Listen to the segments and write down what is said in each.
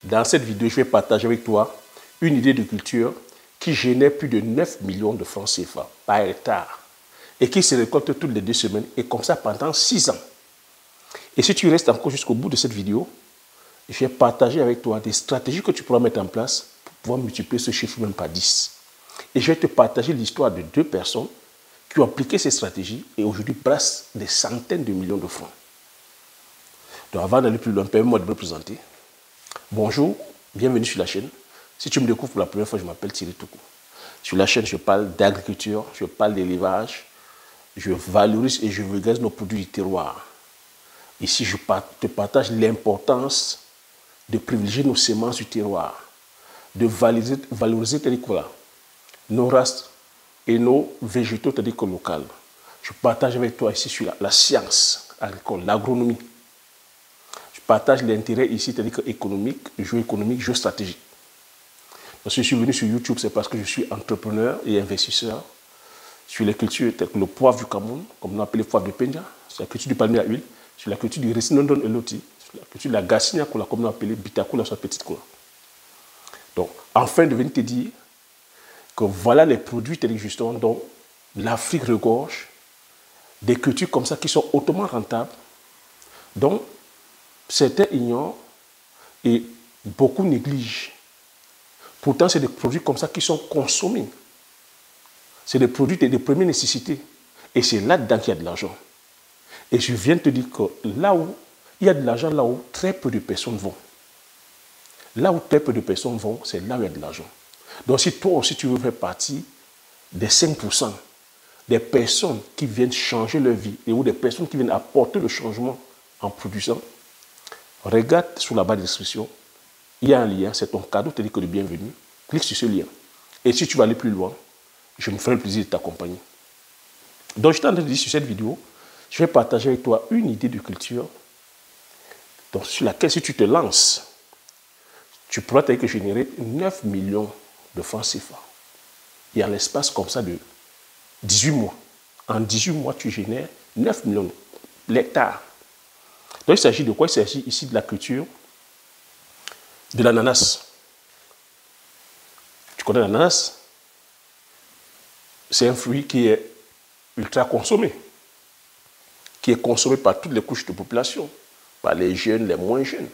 Dans cette vidéo, je vais partager avec toi une idée de culture qui génère plus de 9 millions de francs CFA par hectare et qui se récolte toutes les 2 semaines et comme ça pendant 6 ans. Et si tu restes encore jusqu'au bout de cette vidéo, je vais partager avec toi des stratégies que tu pourras mettre en place pour pouvoir multiplier ce chiffre même par 10. Et je vais te partager l'histoire de 2 personnes qui ont appliqué ces stratégies et aujourd'hui brassent des centaines de millions de francs. Donc avant d'aller plus loin, permets-moi de me présenter. Bonjour, bienvenue sur la chaîne. Si tu me découvres pour la première fois, je m'appelle Thierry Toukou. Sur la chaîne, je parle d'agriculture, je parle d'élevage, je valorise et je vulgarise nos produits du terroir. Ici, je te partage l'importance de privilégier nos semences du terroir, de valoriser nos races et nos végétaux locaux. Je partage avec toi ici sur la science agricole, l'agronomie. Je partage l'intérêt ici, c'est-à-dire économique, géoéconomique, géostratégique. Si je suis venu sur YouTube, c'est parce que je suis entrepreneur et investisseur sur les cultures telles que le poivre du Cameroun, comme on appelle le poivre de Penja, sur la culture du palmier à huile, sur la culture du Resinondon et Loti, sur la culture de la Gassinia, comme on appelle Bitakula, soit petite coula. Donc, enfin, de venir te dire que voilà les produits justement dont l'Afrique regorge, des cultures comme ça qui sont hautement rentables, dont certains ignorent et beaucoup négligent. Pourtant, c'est des produits comme ça qui sont consommés. C'est des produits de première nécessité. Et c'est là-dedans qu'il y a de l'argent. Et je viens de te dire que là où il y a de l'argent, là où très peu de personnes vont. Là où très peu de personnes vont, c'est là où il y a de l'argent. Donc si toi aussi tu veux faire partie des 5% des personnes qui viennent changer leur vie et ou des personnes qui viennent apporter le changement en produisant, regarde sous la barre de description. Il y a un lien, c'est ton cadeau, tu dis que le bienvenu. Clique sur ce lien. Et si tu vas aller plus loin, je me ferai le plaisir de t'accompagner. Donc, je t'en dis sur cette vidéo, je vais partager avec toi une idée de culture donc, sur laquelle, si tu te lances, tu pourras générer 9 millions de francs CFA. Et en l'espace comme ça de 18 mois. En 18 mois, tu génères 9 millions d'hectares. Donc, il s'agit de quoi? Il s'agit ici de la culture de l'ananas. Tu connais l'ananas? C'est un fruit qui est ultra consommé, qui est consommé par toutes les couches de population, par les jeunes, les moins jeunes.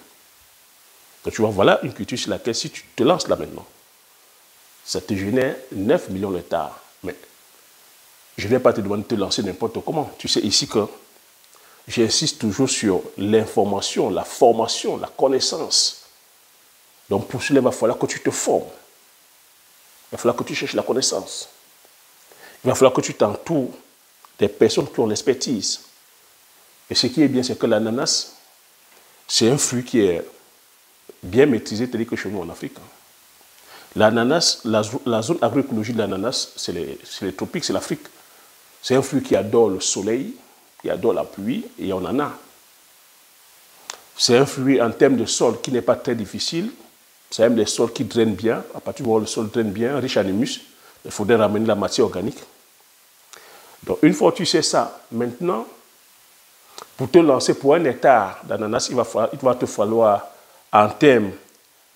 Donc tu vois, voilà une culture sur laquelle, si tu te lances là maintenant, ça te génère 9 millions d'hectares. Mais je ne vais pas te demander de te lancer n'importe comment. Tu sais ici que j'insiste toujours sur l'information, la formation, la connaissance. Donc pour cela, il va falloir que tu te formes. Il va falloir que tu cherches la connaissance. Il va falloir que tu t'entoures des personnes qui ont l'expertise. Et ce qui est bien, c'est que l'ananas, c'est un fruit qui est bien maîtrisé, tel que chez nous en Afrique. L'ananas, la zone agroécologique de l'ananas, c'est les tropiques, c'est l'Afrique. C'est un fruit qui adore le soleil, qui adore la pluie, et on en a. C'est un fruit en termes de sol qui n'est pas très difficile. C'est même des sols qui drainent bien. À partir du moment où le sol draine bien, riche en humus, il faudrait ramener la matière organique. Donc, une fois que tu sais ça, maintenant, pour te lancer pour un hectare d'ananas, il va te falloir, en termes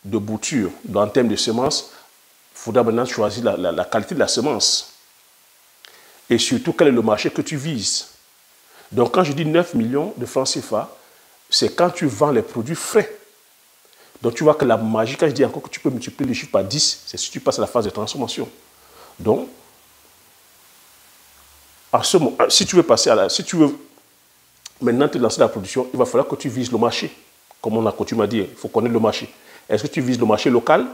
de bouture, en termes de semences, il faudra maintenant choisir la qualité de la semence. Et surtout, quel est le marché que tu vises. Donc, quand je dis 9 millions de francs CFA, c'est quand tu vends les produits frais. Donc, tu vois que la magie, quand je dis encore que tu peux multiplier les chiffres par 10, c'est si tu passes à la phase de transformation. Donc, à ce moment, si tu veux maintenant te lancer dans la production, il va falloir que tu vises le marché. Comme on a coutume à dire, il faut connaître le marché. Est-ce que tu vises le marché local?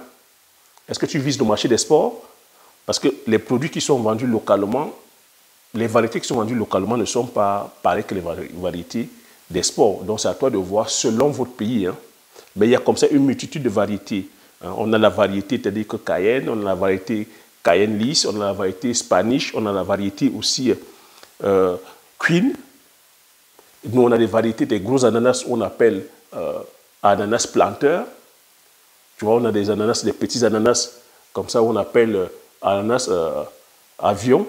Est-ce que tu vises le marché d'export? Parce que les produits qui sont vendus localement, les variétés qui sont vendues localement ne sont pas pareilles que les variétés d'export. Donc, c'est à toi de voir selon votre pays. Mais il y a comme ça une multitude de variétés. On a la variété, c'est-à-dire que Cayenne, on a la variété Cayenne lisse, on a la variété Spanish, on a la variété aussi Queen. Nous, on a des variétés des gros ananas qu'on appelle ananas planteur. Tu vois, on a des ananas, des petits ananas, comme ça, on appelle ananas avion.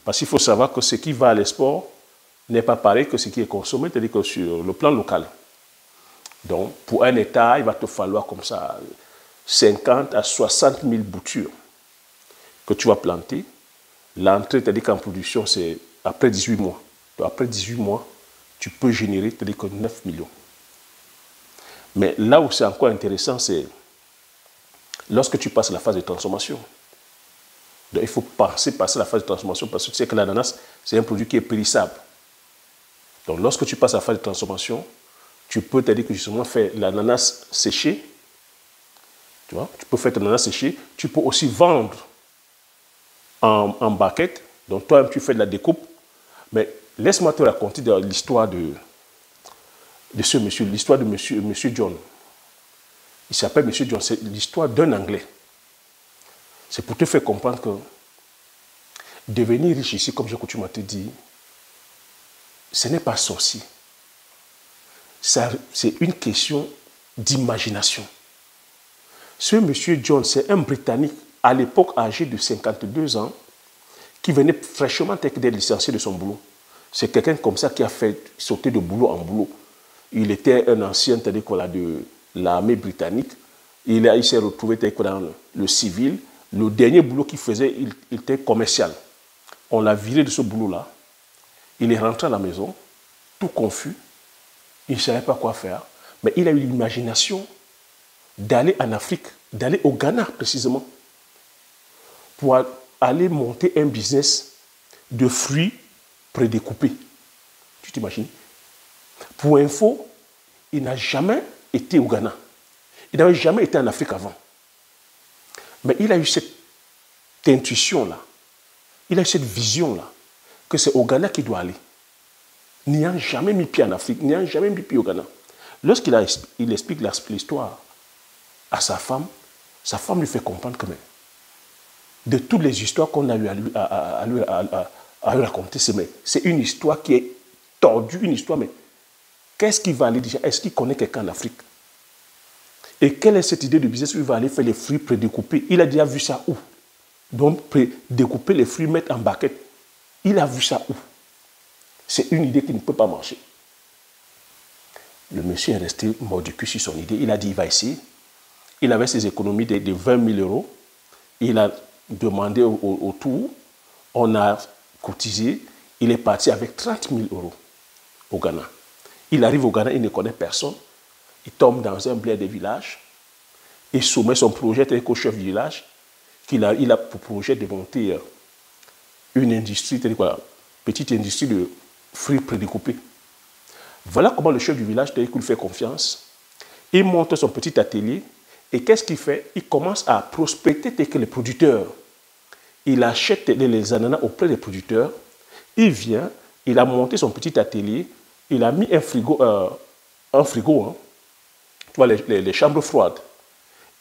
Parce qu'il faut savoir que ce qui va à l'export n'est pas pareil que ce qui est consommé, c'est-à-dire que sur le plan local. Donc, pour un hectare, il va te falloir comme ça 50 à 60 000 boutures que tu vas planter. L'entrée, c'est-à-dire qu'en production, c'est après 18 mois. Donc, après 18 mois, tu peux générer, c'est-à-dire que 9 millions. Mais là où c'est encore intéressant, c'est lorsque tu passes la phase de transformation. Donc, il faut passer la phase de transformation parce que tu sais que l'ananas, c'est un produit qui est périssable. Donc, lorsque tu passes la phase de transformation, tu peux, c'est-à-dire que justement, faire l'ananas séché. Tu vois, tu peux faire ton ananas séché. Tu peux aussi vendre en baquette. Donc, toi-même, tu fais de la découpe. Mais laisse-moi te raconter l'histoire de ce monsieur, l'histoire de monsieur John. Il s'appelle monsieur John. C'est l'histoire d'un Anglais. C'est pour te faire comprendre que devenir riche ici, comme j'ai coutume à te dire, ce n'est pas sorcier. C'est une question d'imagination. Ce monsieur John, c'est un Britannique, à l'époque âgé de 52 ans, qui venait fraîchement d'être licencié de son boulot. C'est quelqu'un comme ça qui a fait sauter de boulot en boulot. Il était un ancien de l'armée britannique. Il s'est retrouvé dans le civil. Le dernier boulot qu'il faisait, il était commercial. On l'a viré de ce boulot-là. Il est rentré à la maison, tout confus. Il ne savait pas quoi faire. Mais il a eu l'imagination d'aller en Afrique, d'aller au Ghana précisément, pour aller monter un business de fruits prédécoupés. Tu t'imagines? Pour info, il n'a jamais été au Ghana. Il n'avait jamais été en Afrique avant. Mais il a eu cette intuition-là, il a eu cette vision-là, que c'est au Ghana qu'il doit aller. N'ayant jamais mis pied en Afrique, n'ayant jamais mis pied au Ghana. Lorsqu'il explique l'histoire à sa femme lui fait comprendre que même, de toutes les histoires qu'on a eu à lui raconter, c'est une histoire qui est tordue, une histoire, mais qu'est-ce qu'il va aller déjà? Est-ce qu'il connaît quelqu'un en Afrique? Et quelle est cette idée de business où il va aller faire les fruits prédécoupés? Il a déjà vu ça où? Donc, découper les fruits, mettre en baquette. Il a vu ça où? C'est une idée qui ne peut pas marcher. Le monsieur est resté mort du cul sur son idée. Il a dit, il va essayer. Il avait ses économies de 20 000 euros. Il a demandé au tour. On a cotisé. Il est parti avec 30 000 euros au Ghana. Il arrive au Ghana, il ne connaît personne. Il tombe dans un bled de village. Il soumet son projet avec au chef du village. Il a pour projet de monter une industrie, petite industrie de fruits prédécoupés. Voilà comment le chef du village lui fait confiance. Il monte son petit atelier. Et qu'est-ce qu'il fait? Il commence à prospecter les producteurs. Il achète les ananas auprès des producteurs. Il vient, il a monté son petit atelier. Il a mis un frigo, hein, tu vois, les chambres froides.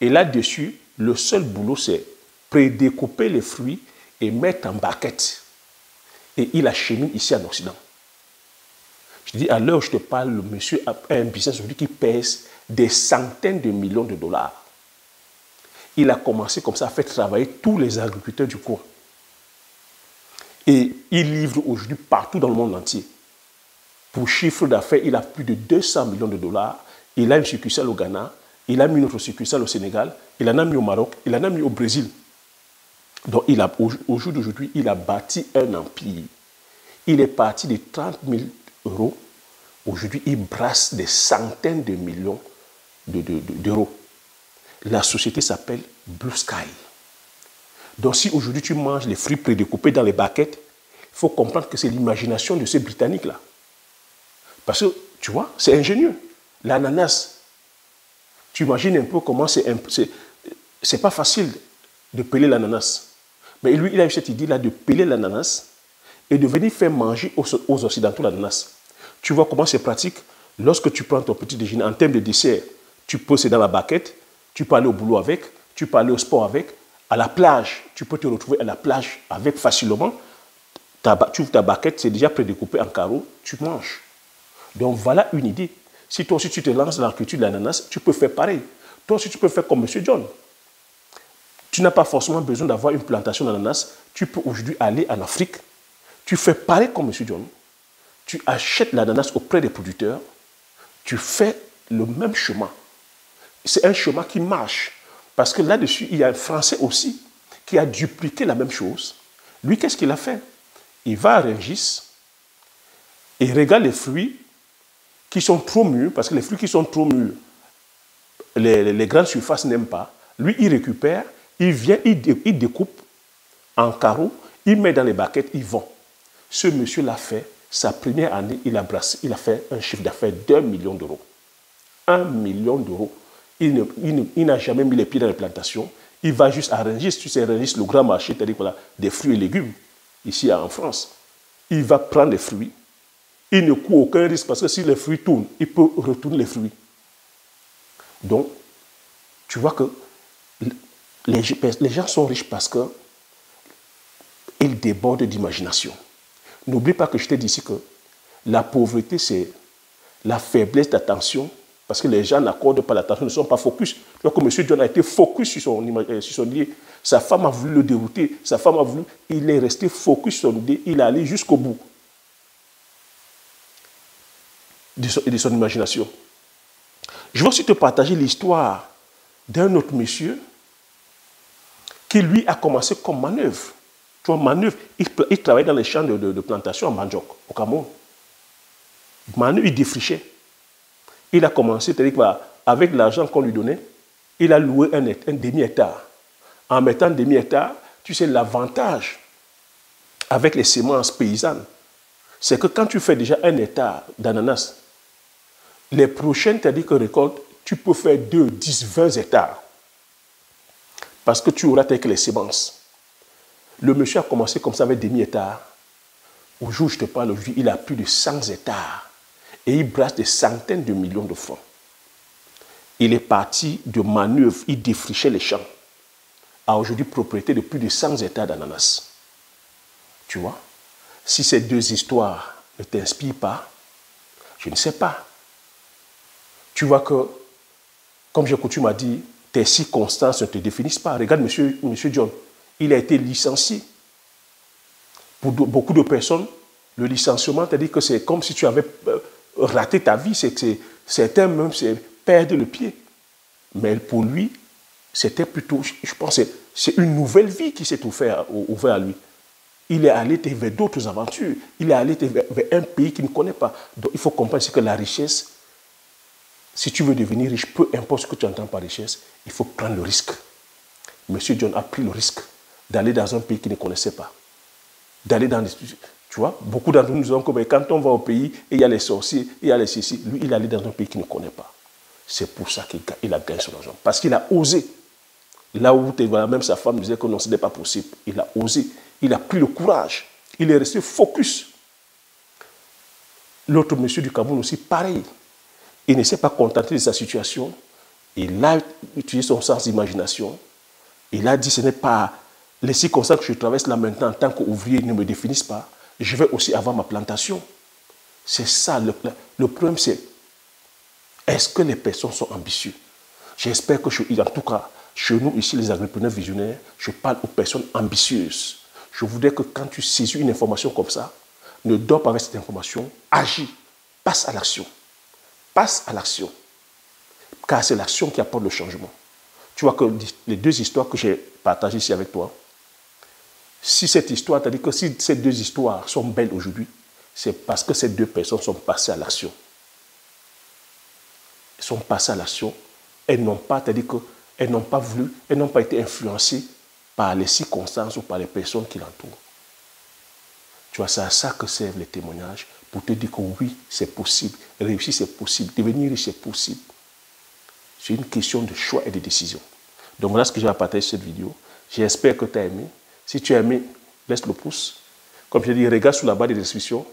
Et là-dessus, le seul boulot, c'est prédécouper les fruits et mettre en baquette. Et il achemine ici en Occident. Je dis, à l'heure où je te parle, le monsieur a un business aujourd'hui qui pèse des centaines de millions de dollars. Il a commencé comme ça à faire travailler tous les agriculteurs du coin. Et il livre aujourd'hui partout dans le monde entier. Pour chiffre d'affaires, il a plus de 200 millions de dollars. Il a une succursale au Ghana. Il a mis une autre succursale au Sénégal. Il en a mis au Maroc. Il en a mis au Brésil. Donc, au jour d'aujourd'hui, il a bâti un empire. Il est parti de 30 000 euros. Aujourd'hui, il brasse des centaines de millions d'euros. La société s'appelle Blue Sky. Donc, si aujourd'hui tu manges les fruits prédécoupés dans les baquettes, il faut comprendre que c'est l'imagination de ces Britanniques-là. Parce que, tu vois, c'est ingénieux. L'ananas, tu imagines un peu comment c'est pas facile de peler l'ananas. Mais lui, il a eu cette idée-là de peler l'ananas et de venir faire manger aux Occidentaux l'ananas. Tu vois comment c'est pratique? Lorsque tu prends ton petit déjeuner, en termes de dessert, tu peux, c'est dans la baquette, tu peux aller au boulot avec, tu peux aller au sport avec, à la plage, tu peux te retrouver à la plage avec facilement. Tu ouvres ta baquette, c'est déjà prédécoupé en carreaux, tu manges. Donc voilà une idée. Si toi aussi tu te lances dans la culture de l'ananas, tu peux faire pareil. Toi aussi tu peux faire comme M. John. Tu n'as pas forcément besoin d'avoir une plantation d'ananas. Tu peux aujourd'hui aller en Afrique. Tu fais pareil comme M. John. Tu achètes l'ananas auprès des producteurs. Tu fais le même chemin. C'est un chemin qui marche. Parce que là-dessus, il y a un Français aussi qui a dupliqué la même chose. Lui, qu'est-ce qu'il a fait? Il va à Rungis et regarde les fruits qui sont trop mûrs, parce que les fruits qui sont trop mûrs, les grandes surfaces n'aiment pas. Lui, il récupère, il vient, il découpe en carreaux, il met dans les baquettes, il vend. Ce monsieur l'a fait, sa première année, il a fait un chiffre d'affaires d'1 million d'euros. 1 million d'euros. Il n'a jamais mis les pieds dans les plantations. Il va juste à Rungis, tu sais, Rungis, le grand marché, c'est-à-dire voilà, des fruits et légumes, ici en France. Il va prendre les fruits. Il ne court aucun risque parce que si les fruits tournent, il peut retourner les fruits. Donc, tu vois que les gens sont riches parce qu'ils débordent d'imagination. N'oublie pas que je t'ai dit ici que la pauvreté, c'est la faiblesse d'attention. Parce que les gens n'accordent pas l'attention, ne sont pas focus. Tu vois que M. John a été focus sur son idée. Sa femme a voulu le dérouter. Sa femme a voulu. Il est resté focus sur son idée. Il est allé jusqu'au bout de son imagination. Je vais aussi te partager l'histoire d'un autre monsieur qui, lui, a commencé comme manœuvre. Tu vois, manœuvre, il travaillait dans les champs de plantation à Manjok, au Cameroun. Manœuvre, il défrichait. Il a commencé, c'est-à-dire qu'avec l'argent qu'on lui donnait, il a loué un demi-hectare. En mettant un demi-hectare, tu sais, l'avantage avec les semences paysannes, c'est que quand tu fais déjà un hectare d'ananas, les prochaines, c'est-à-dire que récolte, tu peux faire 2, 10, 20 hectares. Parce que tu auras avec les semences. Le monsieur a commencé comme ça avec demi-hectare. Au jour où je te parle, aujourd'hui, il a plus de 100 hectares. Et il brasse des centaines de millions de francs. Il est parti de manœuvre, il défrichait les champs. A aujourd'hui propriété de plus de 100 hectares d'ananas. Tu vois, si ces deux histoires ne t'inspirent pas, je ne sais pas. Tu vois que, comme j'ai coutume à dire, tes circonstances ne te définissent pas. Regarde monsieur John, il a été licencié. Pour beaucoup de personnes, le licenciement, c'est-à-dire que c'est comme si tu avais raté ta vie, certains même perdent le pied. Mais pour lui, c'était plutôt, je pense, c'est une nouvelle vie qui s'est ouverte à lui. Il est allé vers d'autres aventures. Il est allé vers un pays qu'il ne connaît pas. Donc il faut comprendre que la richesse, si tu veux devenir riche, peu importe ce que tu entends par richesse, il faut prendre le risque. Monsieur John a pris le risque d'aller dans un pays qu'il ne connaissait pas. D'aller dans des... Tu vois, beaucoup d'entre nous disons que quand on va au pays, et il y a les sorciers, il y a les ceci, lui, il est allé dans un pays qu'il ne connaît pas. C'est pour ça qu'il a gagné son argent. Parce qu'il a osé. Là où même sa femme disait que non, ce n'est pas possible. Il a osé. Il a pris le courage. Il est resté focus. L'autre monsieur du Cameroun aussi, pareil. Il ne s'est pas contenté de sa situation. Il a utilisé son sens d'imagination. Il a dit, ce n'est pas les circonstances que je traverse là maintenant en tant qu'ouvrier ne me définissent pas. Je vais aussi avoir ma plantation. C'est ça. Le problème, c'est est-ce que les personnes sont ambitieuses? J'espère que, en tout cas, chez nous, ici, les agripreneurs visionnaires, je parle aux personnes ambitieuses. Je voudrais que quand tu saisis une information comme ça, ne dors pas avec cette information, agis, passe à l'action. Passe à l'action. Car c'est l'action qui apporte le changement. Tu vois que les deux histoires que j'ai partagées ici avec toi, si cette histoire, c'est-à-dire que si ces deux histoires sont belles aujourd'hui, c'est parce que ces deux personnes sont passées à l'action. Elles sont passées à l'action. Elles n'ont pas, c'est-à-dire qu'elles n'ont pas voulu, elles n'ont pas été influencées par les circonstances ou par les personnes qui l'entourent. Tu vois, c'est à ça que servent les témoignages, pour te dire que oui, c'est possible. Réussir, c'est possible. Devenir riche, c'est possible. C'est une question de choix et de décision. Donc voilà ce que j'ai à partager cette vidéo. J'espère que tu as aimé. Si tu as aimé, laisse le pouce. Comme je dis, regarde sous la barre de description.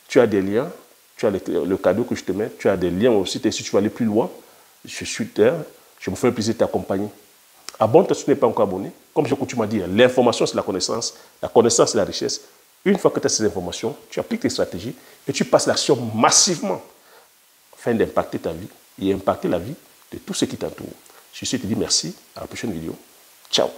Tu as des liens. Tu as le cadeau que je te mets. Tu as des liens aussi. Et si tu veux aller plus loin, je suis là. Je me ferai plaisir de t'accompagner. Abonne-toi si tu n'es pas encore abonné. Comme j'ai coutume à dire, l'information, c'est la connaissance. La connaissance, c'est la richesse. Une fois que tu as ces informations, tu appliques tes stratégies et tu passes l'action massivement afin d'impacter ta vie et impacter la vie de tous ceux qui t'entourent. Je te dis merci. À la prochaine vidéo. Ciao.